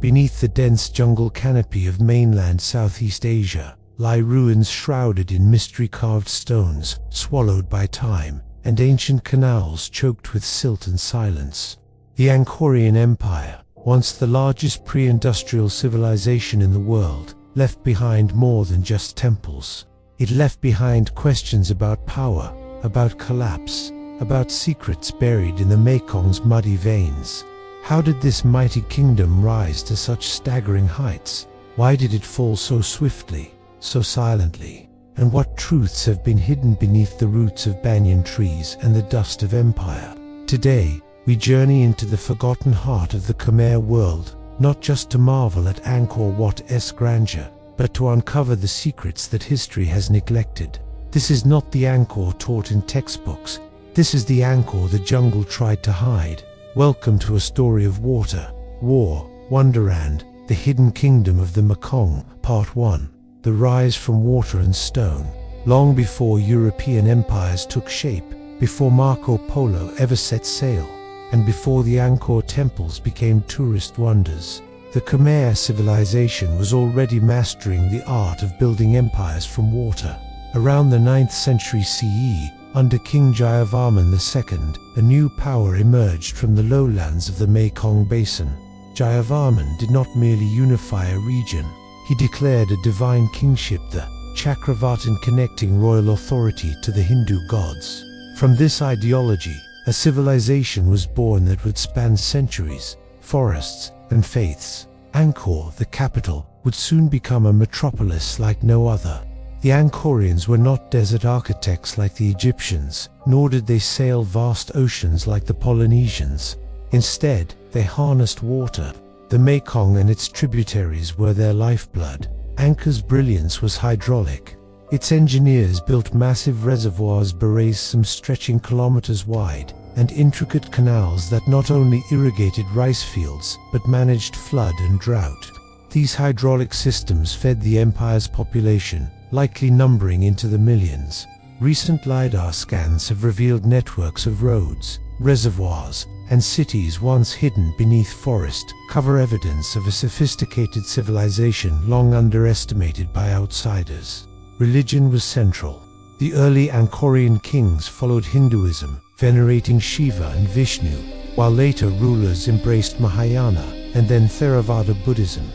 Beneath the dense jungle canopy of mainland Southeast Asia lie ruins shrouded in mystery-carved stones, swallowed by time, and ancient canals choked with silt and silence. The Angkorian Empire, once the largest pre-industrial civilization in the world, left behind more than just temples. It left behind questions about power, about collapse, about secrets buried in the Mekong's muddy veins. How did this mighty kingdom rise to such staggering heights? Why did it fall so swiftly, so silently? And what truths have been hidden beneath the roots of banyan trees and the dust of empire? Today, we journey into the forgotten heart of the Khmer world, not just to marvel at Angkor Wat's grandeur, but to uncover the secrets that history has neglected. This is not the Angkor taught in textbooks. This is the Angkor the jungle tried to hide. Welcome to a story of water, war, wonderland, the hidden kingdom of the Mekong, Part 1. The rise from water and stone. Long before European empires took shape, before Marco Polo ever set sail, and before the Angkor temples became tourist wonders, the Khmer civilization was already mastering the art of building empires from water. Around the 9th century CE, under King Jayavarman II, a new power emerged from the lowlands of the Mekong basin. Jayavarman did not merely unify a region, he declared a divine kingship, the Chakravartin, connecting royal authority to the Hindu gods. From this ideology, a civilization was born that would span centuries, forests, and faiths. Angkor, the capital, would soon become a metropolis like no other. The Angkorians were not desert architects like the Egyptians, nor did they sail vast oceans like the Polynesians. Instead, they harnessed water. The Mekong and its tributaries were their lifeblood. Angkor's brilliance was hydraulic. Its engineers built massive reservoirs, barrages some stretching kilometers wide, and intricate canals that not only irrigated rice fields, but managed flood and drought. These hydraulic systems fed the empire's population, likely numbering into the millions. Recent LiDAR scans have revealed networks of roads, reservoirs, and cities once hidden beneath forest cover, evidence of a sophisticated civilization long underestimated by outsiders. Religion was central. The early Angkorian kings followed Hinduism, venerating Shiva and Vishnu, while later rulers embraced Mahayana and then Theravada Buddhism.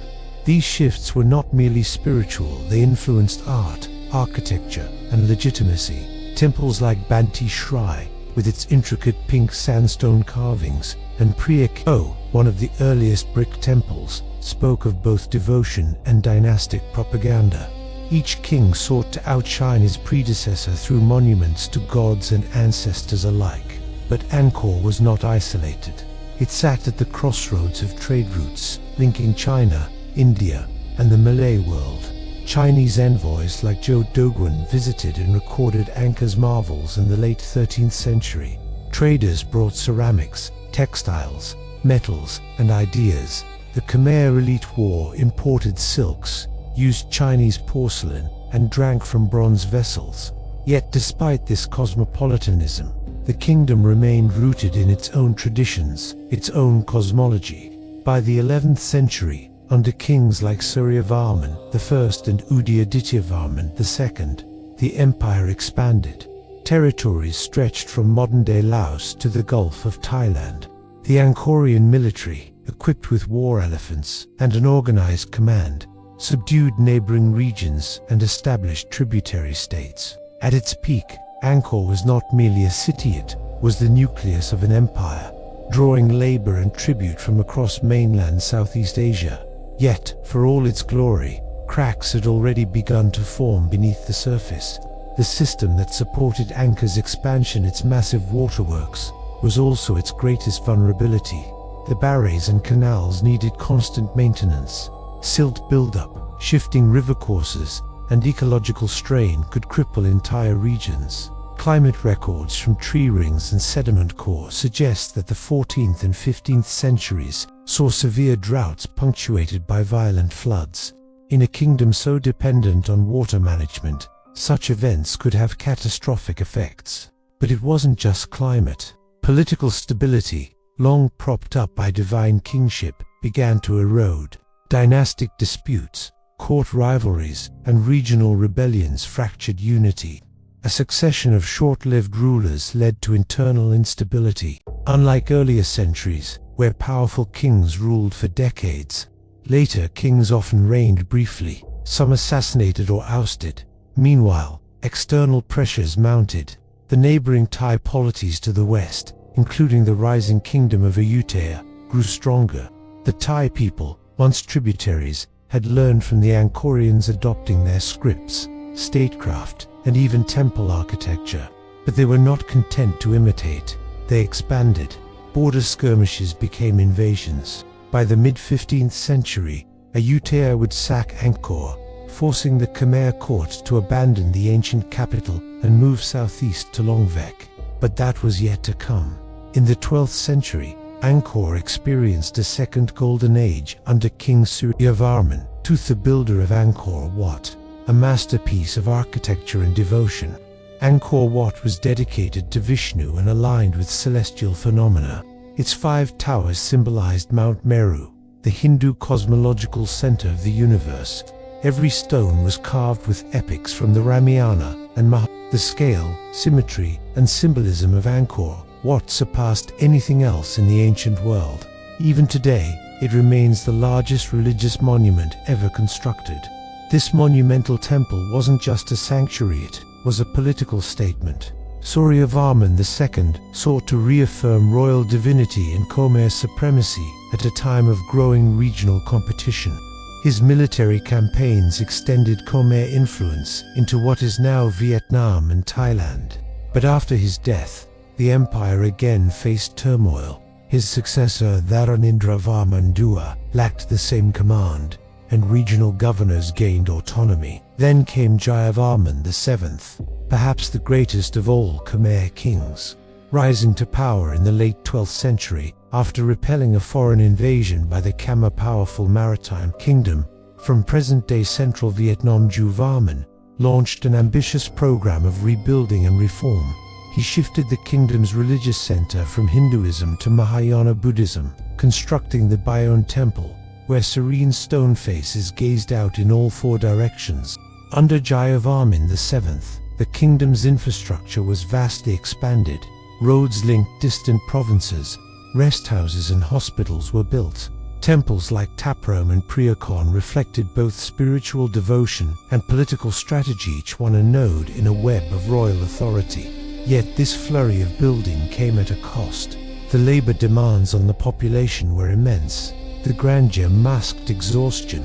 These shifts were not merely spiritual, they influenced art, architecture, and legitimacy. Temples like Banti Shrai, with its intricate pink sandstone carvings, and Priyak, one of the earliest brick temples, spoke of both devotion and dynastic propaganda. Each king sought to outshine his predecessor through monuments to gods and ancestors alike. But Angkor was not isolated. It sat at the crossroads of trade routes, linking China, India, and the Malay world. Chinese envoys like Zhou Doguan visited and recorded Angkor's marvels in the late 13th century. Traders brought ceramics, textiles, metals, and ideas. The Khmer elite wore imported silks, used Chinese porcelain, and drank from bronze vessels. Yet despite this cosmopolitanism, the kingdom remained rooted in its own traditions, its own cosmology. By the 11th century, under kings like Suryavarman I and Udayadityavarman II, the empire expanded. Territories stretched from modern-day Laos to the Gulf of Thailand. The Angkorian military, equipped with war elephants and an organized command, subdued neighboring regions and established tributary states. At its peak, Angkor was not merely a city, it was the nucleus of an empire, drawing labor and tribute from across mainland Southeast Asia. Yet, for all its glory, cracks had already begun to form beneath the surface. The system that supported Angkor's expansion, its massive waterworks, was also its greatest vulnerability. The barrages and canals needed constant maintenance. Silt buildup, shifting river courses, and ecological strain could cripple entire regions. Climate records from tree rings and sediment core suggest that the 14th and 15th centuries saw severe droughts punctuated by violent floods. In a kingdom so dependent on water management, such events could have catastrophic effects. But it wasn't just climate. Political stability, long propped up by divine kingship, began to erode. Dynastic disputes, court rivalries, and regional rebellions fractured unity. A succession of short-lived rulers led to internal instability. Unlike earlier centuries, where powerful kings ruled for decades, later kings often reigned briefly, some assassinated or ousted. Meanwhile, external pressures mounted. The neighboring Thai polities to the west, including the rising kingdom of Ayutthaya, grew stronger. The Thai people, once tributaries, had learned from the Angkorians, adopting their scripts, statecraft, and even temple architecture. But they were not content to imitate. They expanded. Border skirmishes became invasions. By the mid-15th century, Ayutthaya would sack Angkor, forcing the Khmer court to abandon the ancient capital and move southeast to Longvek. But that was yet to come. In the 12th century, Angkor experienced a second golden age under King Suryavarman, the builder of Angkor Wat, a masterpiece of architecture and devotion. Angkor Wat was dedicated to Vishnu and aligned with celestial phenomena. Its 5 towers symbolized Mount Meru, the Hindu cosmological center of the universe. Every stone was carved with epics from the Ramayana and Mahabharata. The scale, symmetry, and symbolism of Angkor Wat surpassed anything else in the ancient world. Even today, it remains the largest religious monument ever constructed. This monumental temple wasn't just a sanctuary, it was a political statement. Suryavarman II sought to reaffirm royal divinity and Khmer supremacy at a time of growing regional competition. His military campaigns extended Khmer influence into what is now Vietnam and Thailand. But after his death, the empire again faced turmoil. His successor Dvaravati II lacked the same command, and regional governors gained autonomy. Then came Jayavarman VII, perhaps the greatest of all Khmer kings, rising to power in the late 12th century after repelling a foreign invasion by the Khmer powerful maritime kingdom. From present-day central Vietnam, Jayavarman launched an ambitious program of rebuilding and reform. He shifted the kingdom's religious center from Hinduism to Mahayana Buddhism, constructing the Bayon Temple, where serene stone faces gazed out in all 4 directions. Under Jayavarman VII, the kingdom's infrastructure was vastly expanded. Roads linked distant provinces, rest houses and hospitals were built. Temples like Taprome and Priakon reflected both spiritual devotion and political strategy, each one a node in a web of royal authority. Yet this flurry of building came at a cost. The labor demands on the population were immense. The grandeur masked exhaustion.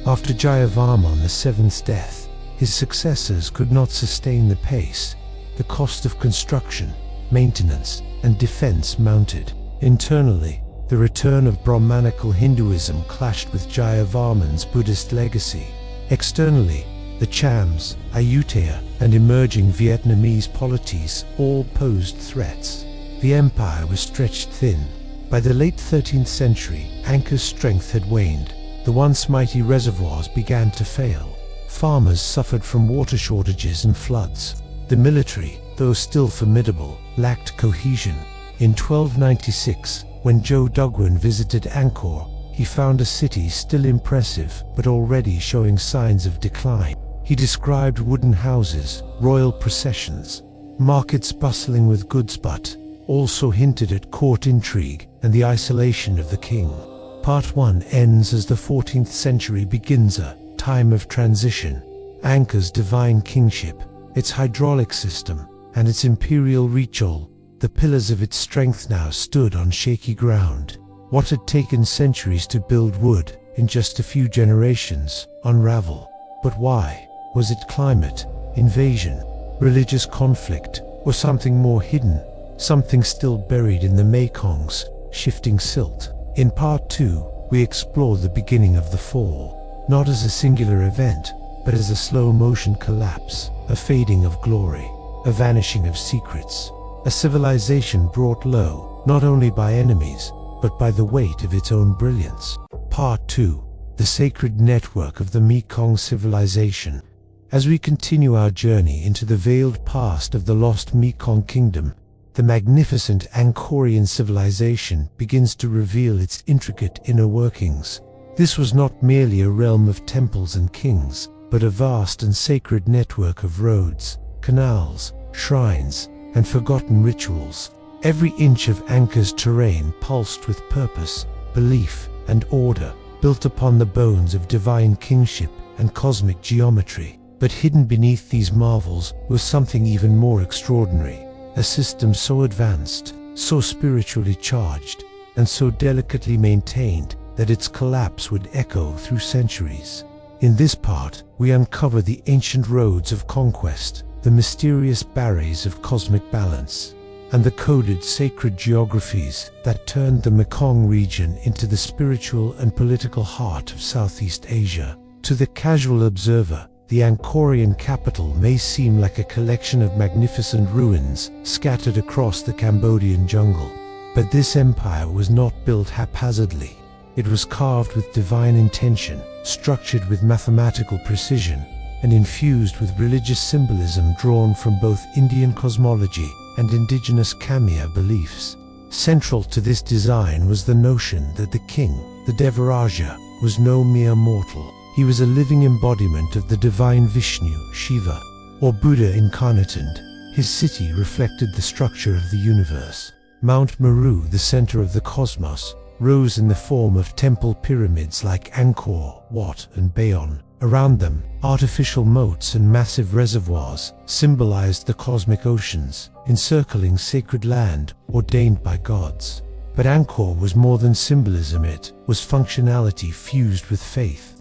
After Jayavarman VII's death, his successors could not sustain the pace. The cost of construction, maintenance, and defense mounted. Internally, the return of Brahmanical Hinduism clashed with Jayavarman's Buddhist legacy. Externally, the Chams, Ayutthaya, and emerging Vietnamese polities all posed threats. The empire was stretched thin. By the late 13th century, Angkor's strength had waned. The once mighty reservoirs began to fail. Farmers suffered from water shortages and floods. The military, though still formidable, lacked cohesion. In 1296, when Zhou Duguan visited Angkor, he found a city still impressive but already showing signs of decline. He described wooden houses, royal processions, markets bustling with goods, but also hinted at court intrigue and the isolation of the king. Part 1 ends as the 14th century begins, a time of transition. Angkor's divine kingship, its hydraulic system, and its imperial ritual, the pillars of its strength now stood on shaky ground. What had taken centuries to build would, in just a few generations, unravel. But why? Was it climate, invasion, religious conflict, or something more hidden, something still buried in the Mekong's shifting silt? In Part 2, we explore the beginning of the fall, not as a singular event, but as a slow-motion collapse, a fading of glory, a vanishing of secrets, a civilization brought low, not only by enemies, but by the weight of its own brilliance. Part 2, the sacred network of the Mekong civilization. As we continue our journey into the veiled past of the lost Mekong kingdom, the magnificent Angkorian civilization begins to reveal its intricate inner workings. This was not merely a realm of temples and kings, but a vast and sacred network of roads, canals, shrines, and forgotten rituals. Every inch of Angkor's terrain pulsed with purpose, belief, and order, built upon the bones of divine kingship and cosmic geometry. But hidden beneath these marvels was something even more extraordinary, a system so advanced, so spiritually charged, and so delicately maintained that its collapse would echo through centuries. In this part, we uncover the ancient roads of conquest, the mysterious barriers of cosmic balance, and the coded sacred geographies that turned the Mekong region into the spiritual and political heart of Southeast Asia. To the casual observer, the Angkorian capital may seem like a collection of magnificent ruins scattered across the Cambodian jungle. But this empire was not built haphazardly. It was carved with divine intention, structured with mathematical precision, and infused with religious symbolism drawn from both Indian cosmology and indigenous Khmer beliefs. Central to this design was the notion that the king, the Dvaravati, was no mere mortal. He was a living embodiment of the divine Vishnu, Shiva, or Buddha incarnated. His city reflected the structure of the universe. Mount Meru, the center of the cosmos, rose in the form of temple pyramids like Angkor, Wat, and Bayon. Around them, artificial moats and massive reservoirs symbolized the cosmic oceans, encircling sacred land ordained by gods. But Angkor was more than symbolism, it was functionality fused with faith.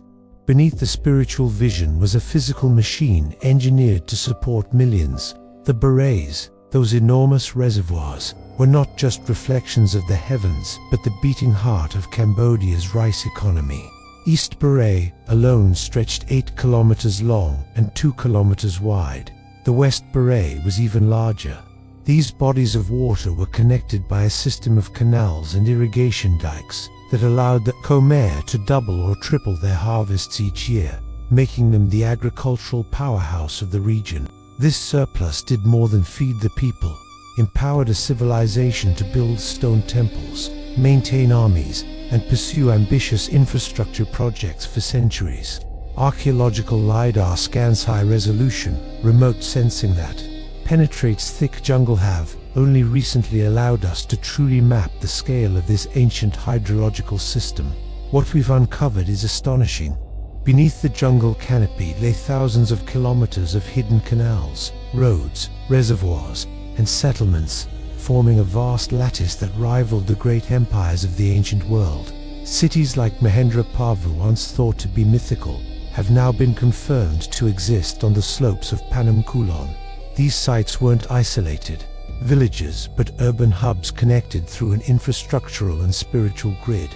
Beneath the spiritual vision was a physical machine engineered to support millions. The Berets, those enormous reservoirs, were not just reflections of the heavens, but the beating heart of Cambodia's rice economy. East Beret alone stretched 8 kilometers long and 2 kilometers wide. The West Beret was even larger. These bodies of water were connected by a system of canals and irrigation dikes that allowed the Khmer to double or triple their harvests each year, making them the agricultural powerhouse of the region. This surplus did more than feed the people, empowered a civilization to build stone temples, maintain armies, and pursue ambitious infrastructure projects for centuries. Archaeological LiDAR scans high resolution, remote sensing that penetrates thick jungle have only recently allowed us to truly map the scale of this ancient hydrological system. What we've uncovered is astonishing. Beneath the jungle canopy lay thousands of kilometers of hidden canals, roads, reservoirs, and settlements, forming a vast lattice that rivaled the great empires of the ancient world. Cities like Mahendrapavu, once thought to be mythical, have now been confirmed to exist on the slopes of Panam Kulon. These sites weren't isolated villages, but urban hubs connected through an infrastructural and spiritual grid.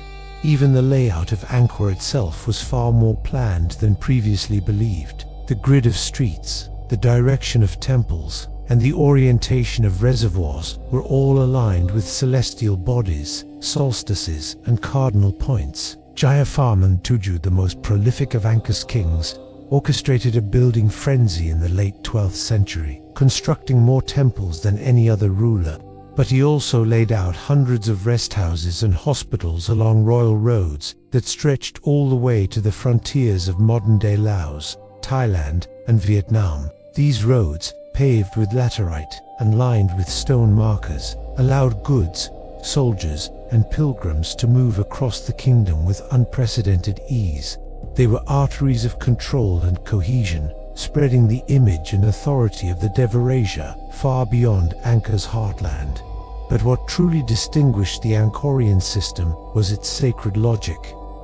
Even the layout of Angkor itself was far more planned than previously believed. The grid of streets, the direction of temples, and the orientation of reservoirs were all aligned with celestial bodies, solstices, and cardinal points. Jayavarman Tuju, the most prolific of Angkor's kings, orchestrated a building frenzy in the late 12th century, constructing more temples than any other ruler. But he also laid out hundreds of rest houses and hospitals along royal roads that stretched all the way to the frontiers of modern-day Laos, Thailand, and Vietnam. These roads, paved with laterite and lined with stone markers, allowed goods, soldiers, and pilgrims to move across the kingdom with unprecedented ease. They were arteries of control and cohesion, spreading the image and authority of the Dvaravati far beyond Angkor's heartland. But what truly distinguished the Angkorian system was its sacred logic.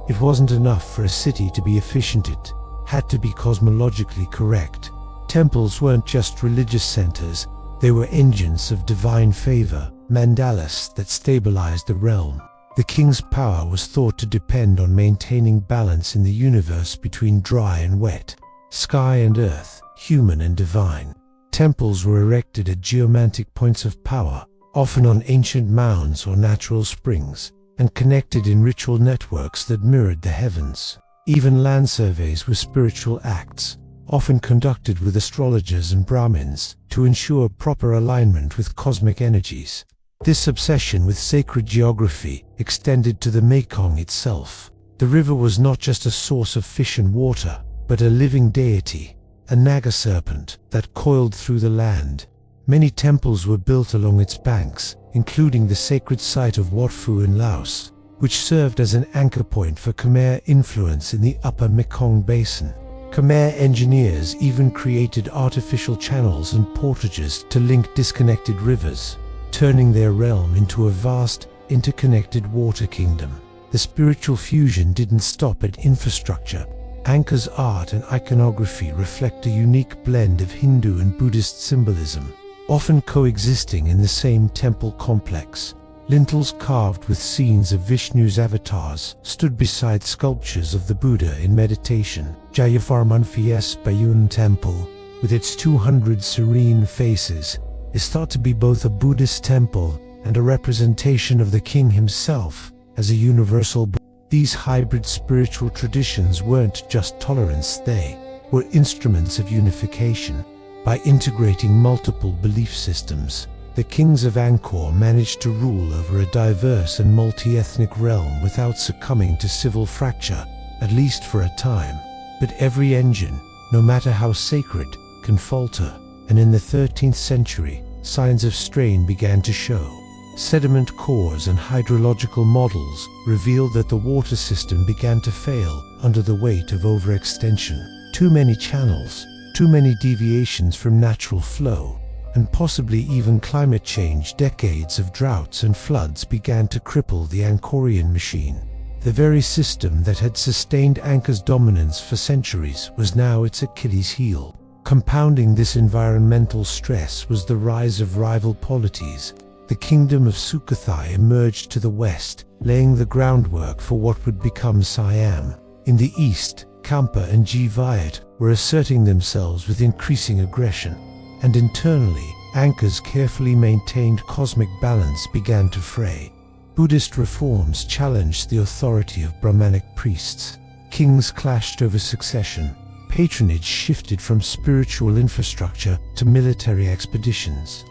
It wasn't enough for a city to be efficient, it had to be cosmologically correct. Temples weren't just religious centers, they were engines of divine favor, mandalas that stabilized the realm. The king's power was thought to depend on maintaining balance in the universe between dry and wet, sky and earth, human and divine. Temples were erected at geomantic points of power, often on ancient mounds or natural springs, and connected in ritual networks that mirrored the heavens. Even land surveys were spiritual acts. often conducted with astrologers and Brahmins, to ensure proper alignment with cosmic energies. This obsession with sacred geography extended to the Mekong itself. The river was not just a source of fish and water, but a living deity, a naga serpent that coiled through the land. Many temples were built along its banks, including the sacred site of Wat Phu in Laos, which served as an anchor point for Khmer influence in the upper Mekong basin. Khmer engineers even created artificial channels and portages to link disconnected rivers, turning their realm into a vast, interconnected water kingdom. The spiritual fusion didn't stop at infrastructure. Angkor's art and iconography reflect a unique blend of Hindu and Buddhist symbolism, often coexisting in the same temple complex. Lintels carved with scenes of Vishnu's avatars stood beside sculptures of the Buddha in meditation. Jayavarman's Bayun Temple, with its 200 serene faces, is thought to be both a Buddhist temple and a representation of the king himself as a universal Buddha. These hybrid spiritual traditions weren't just tolerance, they were instruments of unification. By integrating multiple belief systems, the kings of Angkor managed to rule over a diverse and multi-ethnic realm without succumbing to civil fracture, at least for a time. But every engine, no matter how sacred, can falter, and in the 13th century, signs of strain began to show. Sediment cores and hydrological models revealed that the water system began to fail under the weight of overextension. Too many channels, too many deviations from natural flow, and possibly even climate change. Decades of droughts and floods began to cripple the Angkorian machine. The very system that had sustained Angkor's dominance for centuries was now its Achilles heel. Compounding this environmental stress was the rise of rival polities. The kingdom of Sukhothai emerged to the west, laying the groundwork for what would become Siam. In the east, Champa and Dvaravati were asserting themselves with increasing aggression, and internally, Angkor's carefully maintained cosmic balance began to fray. Buddhist reforms challenged the authority of Brahmanic priests. Kings clashed over succession. Patronage shifted from spiritual infrastructure to military expeditions.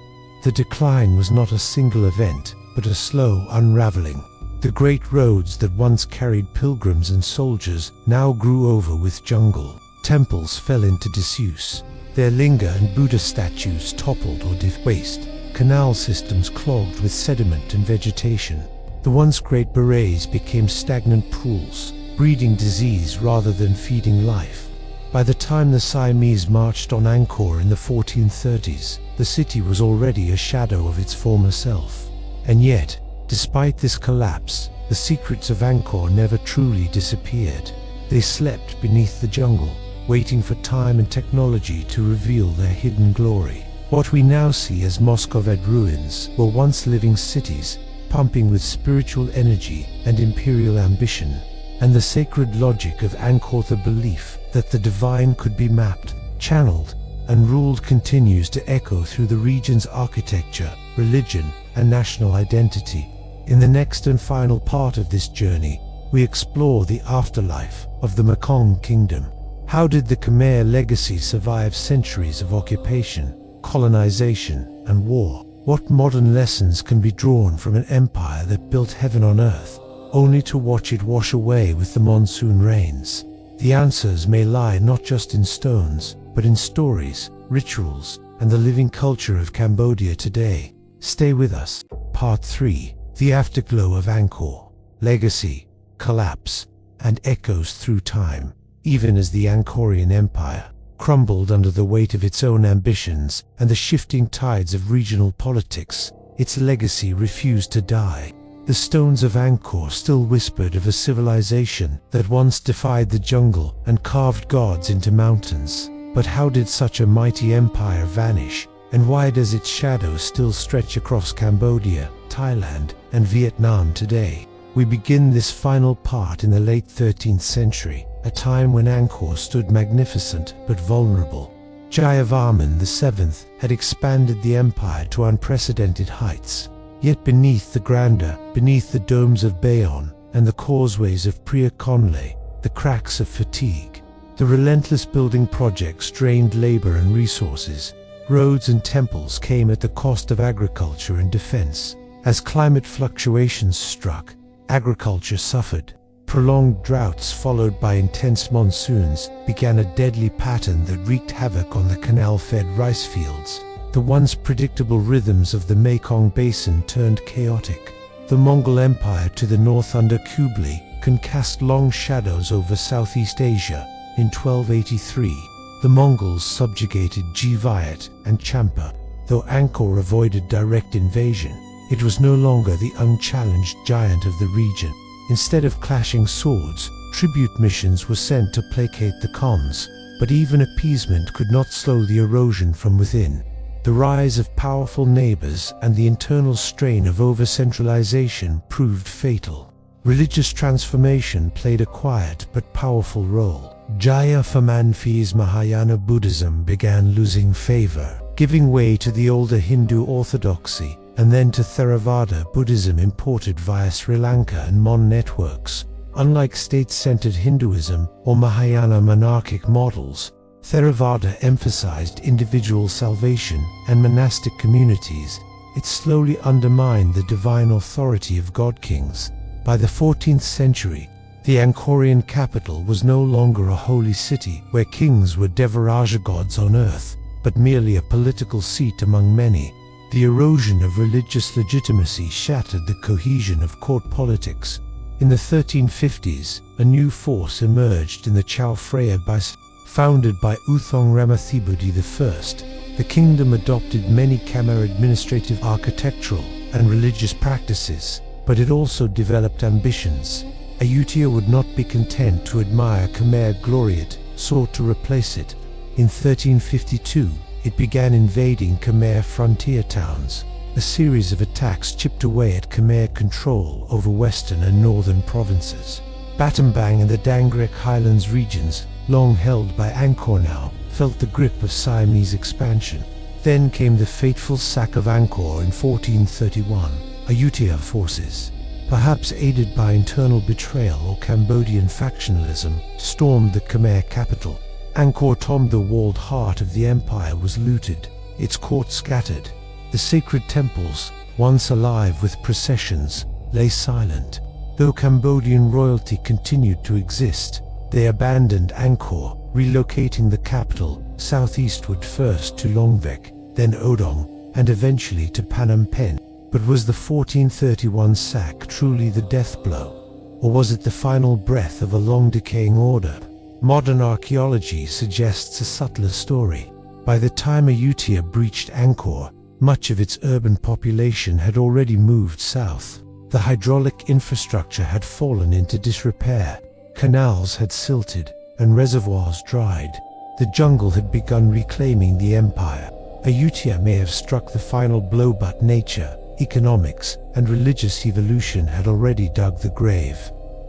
The decline was not a single event, but a slow unraveling. The great roads that once carried pilgrims and soldiers now grew over with jungle. Temples fell into disuse. Their linga and Buddha statues toppled or defaced. Canal systems clogged with sediment and vegetation. The once great berets became stagnant pools, breeding disease rather than feeding life. By the time the Siamese marched on Angkor in the 1430s, the city was already a shadow of its former self. And yet, despite this collapse, the secrets of Angkor never truly disappeared. They slept beneath the jungle, waiting for time and technology to reveal their hidden glory. What we now see as Muscovite ruins were once living cities, pumping with spiritual energy and imperial ambition. And the sacred logic of Angkor, the belief that the divine could be mapped, channeled, and ruled, continues to echo through the region's architecture, religion, and national identity. In the next and final part of this journey, we explore the afterlife of the Mekong kingdom. How did the Khmer legacy survive centuries of occupation, colonization, and war? What modern lessons can be drawn from an empire that built heaven on earth, only to watch it wash away with the monsoon rains? The answers may lie not just in stones, but in stories, rituals, and the living culture of Cambodia today. Stay with us. Part 3. The Afterglow of Angkor. Legacy, collapse, and echoes through time. Even as the Angkorian Empire crumbled under the weight of its own ambitions and the shifting tides of regional politics, its legacy refused to die. The stones of Angkor still whispered of a civilization that once defied the jungle and carved gods into mountains. But how did such a mighty empire vanish, and why does its shadow still stretch across Cambodia, Thailand, and Vietnam today? We begin this final part in the late 13th century, a time when Angkor stood magnificent but vulnerable. Jayavarman VII had expanded the empire to unprecedented heights. Yet beneath the grandeur, beneath the domes of Bayon and the causeways of Priya Conley, the cracks of fatigue, The relentless building projects drained labor and resources. Roads and temples came at the cost of agriculture and defense. As climate fluctuations struck, agriculture suffered. Prolonged droughts followed by intense monsoons began a deadly pattern that wreaked havoc on the canal-fed rice fields. The once predictable rhythms of the Mekong basin turned chaotic. The Mongol Empire to the north under Kublai Khan cast long shadows over Southeast Asia. In 1283, the Mongols subjugated Dvaravati and Champa. Though Angkor avoided direct invasion, it was no longer the unchallenged giant of the region. Instead of clashing swords, tribute missions were sent to placate the Khans, but even appeasement could not slow the erosion from within. The rise of powerful neighbors and the internal strain of over-centralization proved fatal. Religious transformation played a quiet but powerful role. Jaya Phamanphi's Mahayana Buddhism began losing favor, giving way to the older Hindu orthodoxy, and then to Theravada Buddhism imported via Sri Lanka and Mon networks. Unlike state-centered Hinduism or Mahayana monarchic models, Theravada emphasized individual salvation and monastic communities. It slowly undermined the divine authority of god-kings. By the 14th century, the Angkorian capital was no longer a holy city where kings were Devaraja gods on earth, but merely a political seat among many. The erosion of religious legitimacy shattered the cohesion of court politics. In the 1350s, a new force emerged in the Chao Phraya Basin. Founded by Uthong Ramathibodi I, the kingdom adopted many Khmer administrative, architectural, and religious practices, but it also developed ambitions. Ayutthaya would not be content to admire Khmer glory, it sought to replace it. In 1352, it began invading Khmer frontier towns. A series of attacks chipped away at Khmer control over western and northern provinces. Battambang and the Dangrek Highlands regions, long held by Angkor now, felt the grip of Siamese expansion. Then came the fateful sack of Angkor in 1431. Ayutthaya forces, perhaps aided by internal betrayal or Cambodian factionalism, stormed the Khmer capital. Angkor Thom, the walled heart of the empire, was looted, its court scattered. The sacred temples, once alive with processions, lay silent. Though Cambodian royalty continued to exist, they abandoned Angkor, relocating the capital southeastward, first to Longvek, then Odong, and eventually to Phnom Penh. But was the 1431 sack truly the death blow? Or was it the final breath of a long-decaying order? Modern archaeology suggests a subtler story. By the time Ayutthaya breached Angkor, much of its urban population had already moved south. The hydraulic infrastructure had fallen into disrepair. Canals had silted, and reservoirs dried. The jungle had begun reclaiming the empire. Ayutthaya may have struck the final blow, but nature, economics, and religious evolution had already dug the grave.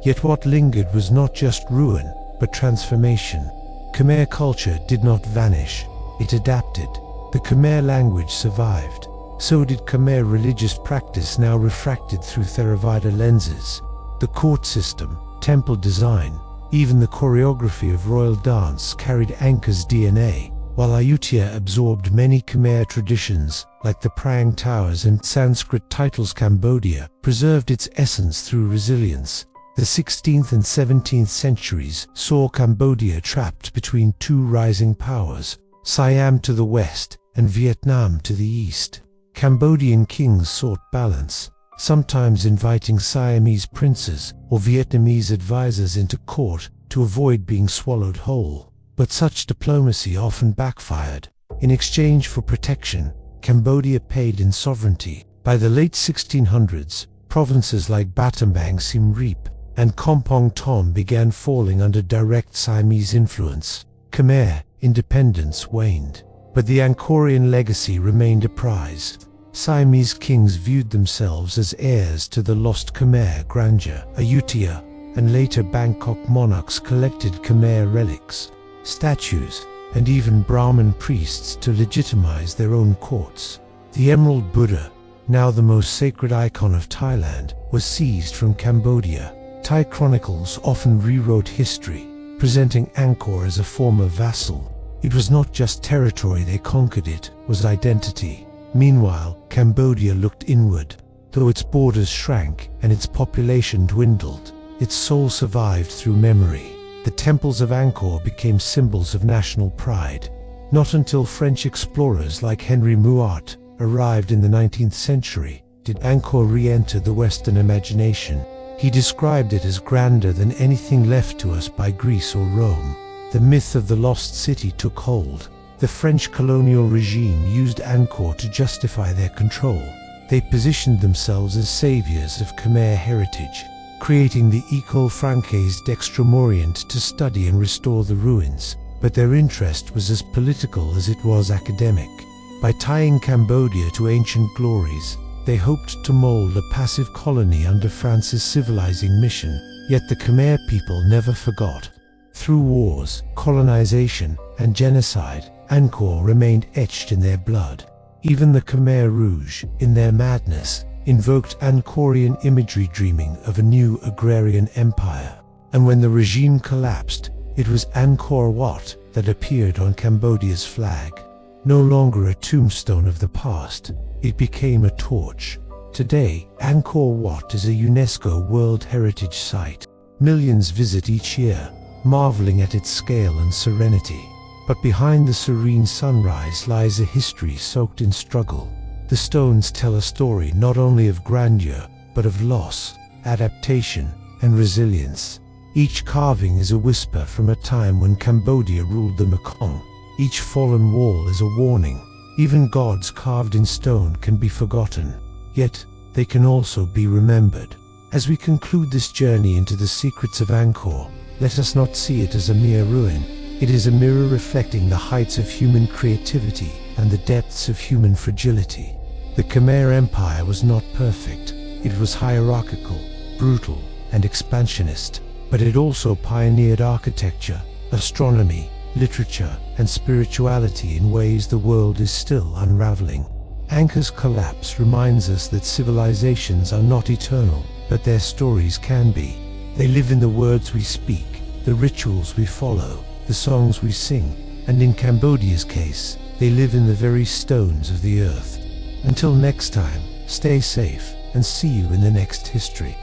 Yet what lingered was not just ruin, but transformation. Khmer culture did not vanish, it adapted. The Khmer language survived. So did Khmer religious practice, now refracted through Theravada lenses. The court system, temple design, even the choreography of royal dance carried Angkor's DNA, while Ayutthaya absorbed many Khmer traditions, like the Prang Towers and Sanskrit titles. Cambodia preserved its essence through resilience. The 16th and 17th centuries saw Cambodia trapped between two rising powers, Siam to the west and Vietnam to the east. Cambodian kings sought balance, sometimes inviting Siamese princes or Vietnamese advisors into court to avoid being swallowed whole. But such diplomacy often backfired. In exchange for protection, Cambodia paid in sovereignty. By the late 1600s, provinces like Battambang, Siem Reap, and Kompong Thom began falling under direct Siamese influence. Khmer independence waned, but the Angkorian legacy remained a prize. Siamese kings viewed themselves as heirs to the lost Khmer grandeur. Ayutthaya and later Bangkok monarchs collected Khmer relics, statues, and even Brahmin priests to legitimize their own courts. The Emerald Buddha, now the most sacred icon of Thailand, was seized from Cambodia. Thai chronicles often rewrote history. presenting Angkor as a former vassal. It was not just territory they conquered, it was identity. Meanwhile, Cambodia looked inward. Though its borders shrank and its population dwindled, its soul survived through memory. The temples of Angkor became symbols of national pride. Not until French explorers like Henry Muat arrived in the 19th century did Angkor re-enter the Western imagination. He described it as grander than anything left to us by Greece or Rome. The myth of the lost city took hold. The French colonial regime used Angkor to justify their control. They positioned themselves as saviors of Khmer heritage, creating the École Française d'Extrême-Orient to study and restore the ruins. But their interest was as political as it was academic. By tying Cambodia to ancient glories, they hoped to mold a passive colony under France's civilizing mission. Yet the Khmer people never forgot. Through wars, colonization, and genocide, Angkor remained etched in their blood. Even the Khmer Rouge, in their madness, invoked Angkorian imagery, dreaming of a new agrarian empire. And when the regime collapsed, it was Angkor Wat that appeared on Cambodia's flag. No longer a tombstone of the past, it became a torch. Today, Angkor Wat is a UNESCO World Heritage Site. Millions visit each year, marveling at its scale and serenity. But behind the serene sunrise lies a history soaked in struggle. The stones tell a story not only of grandeur, but of loss, adaptation, and resilience. Each carving is a whisper from a time when Cambodia ruled the Mekong. Each fallen wall is a warning. Even gods carved in stone can be forgotten, yet they can also be remembered. As we conclude this journey into the secrets of Angkor, let us not see it as a mere ruin. It is a mirror reflecting the heights of human creativity and the depths of human fragility. The Khmer Empire was not perfect. It was hierarchical, brutal, and expansionist, but it also pioneered architecture, astronomy, literature, and spirituality in ways the world is still unraveling. Angkor's collapse reminds us that civilizations are not eternal, but their stories can be. They live in the words we speak, the rituals we follow, the songs we sing, and in Cambodia's case, they live in the very stones of the earth. Until next time, stay safe and see you in the next history.